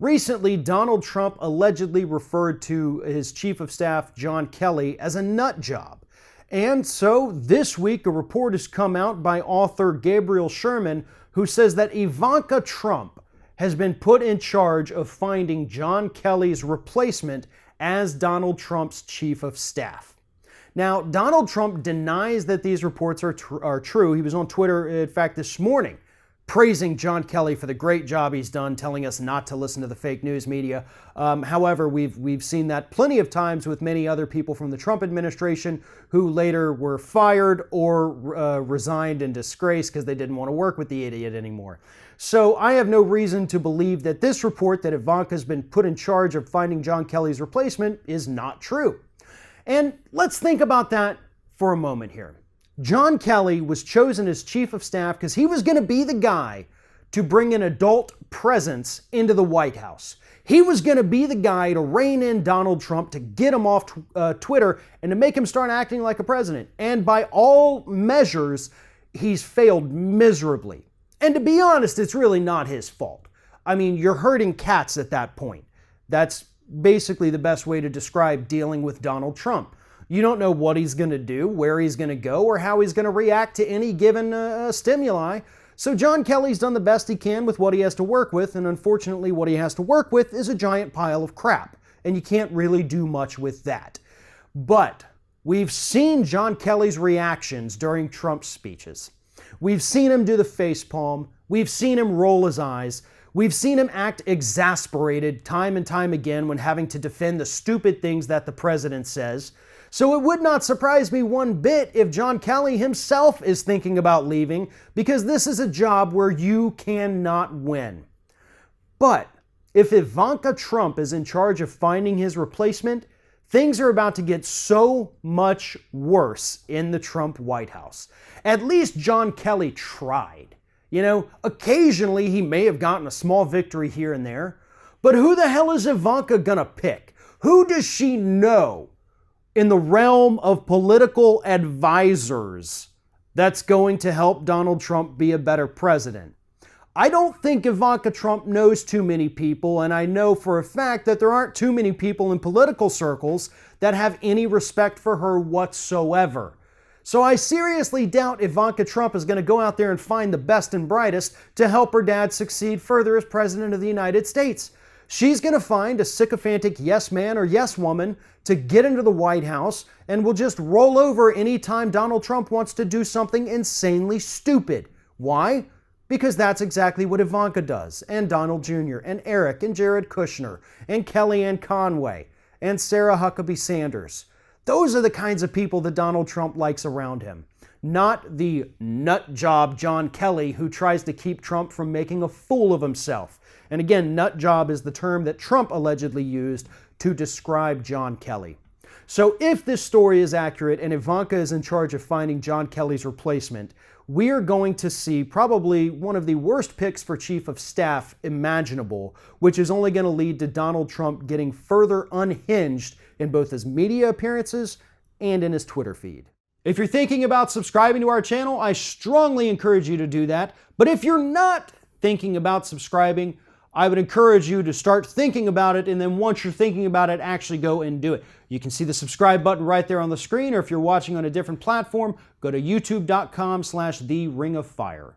Recently, Donald Trump allegedly referred to his chief of staff, John Kelly, as a nut job. And so this week, a report has come out by author Gabriel Sherman, who says that Ivanka Trump has been put in charge of finding John Kelly's replacement as Donald Trump's chief of staff. Now, Donald Trump denies that these reports are true. He was on Twitter, in fact, this morning, praising John Kelly for the great job he's done, telling us not to listen to the fake news media. However, we've seen that plenty of times with many other people from the Trump administration who later were fired or resigned in disgrace because they didn't want to work with the idiot anymore. So I have no reason to believe that this report that Ivanka's been put in charge of finding John Kelly's replacement is not true. And let's think about that for a moment here. John Kelly was chosen as chief of staff because he was going to be the guy to bring an adult presence into the White House. He was going to be the guy to rein in Donald Trump, to get him off Twitter, and to make him start acting like a president. And by all measures, he's failed miserably. And to be honest, it's really not his fault. I mean, you're herding cats at that point. That's basically the best way to describe dealing with Donald Trump. You don't know what he's going to do, where he's going to go, or how he's going to react to any given stimuli. So John Kelly's done the best he can with what he has to work with, and unfortunately what he has to work with is a giant pile of crap, and you can't really do much with that. But we've seen John Kelly's reactions during Trump's speeches. We've seen him do the facepalm. We've seen him roll his eyes. We've seen him act exasperated time and time again when having to defend the stupid things that the president says. So it would not surprise me one bit if John Kelly himself is thinking about leaving, because this is a job where you cannot win. But if Ivanka Trump is in charge of finding his replacement, things are about to get so much worse in the Trump White House. At least John Kelly tried. You know, occasionally he may have gotten a small victory here and there, but who the hell is Ivanka gonna pick? Who does she know in the realm of political advisors that's going to help Donald Trump be a better president? I don't think Ivanka Trump knows too many people, and I know for a fact that there aren't too many people in political circles that have any respect for her whatsoever. So I seriously doubt Ivanka Trump is going to go out there and find the best and brightest to help her dad succeed further as president of the United States. She's going to find a sycophantic yes man or yes woman to get into the White House and will just roll over anytime Donald Trump wants to do something insanely stupid. Why? Because that's exactly what Ivanka does, and Donald Jr., and Eric, and Jared Kushner, and Kellyanne Conway, and Sarah Huckabee Sanders. Those are the kinds of people that Donald Trump likes around him. Not the nut job John Kelly who tries to keep Trump from making a fool of himself. And again, nut job is the term that Trump allegedly used to describe John Kelly. So if this story is accurate and Ivanka is in charge of finding John Kelly's replacement, we are going to see probably one of the worst picks for chief of staff imaginable, which is only going to lead to Donald Trump getting further unhinged in both his media appearances and in his Twitter feed. If you're thinking about subscribing to our channel, I strongly encourage you to do that. But if you're not thinking about subscribing, I would encourage you to start thinking about it, and then once you're thinking about it, actually go and do it. You can see the subscribe button right there on the screen, or if you're watching on a different platform, go to youtube.com/theringofFire.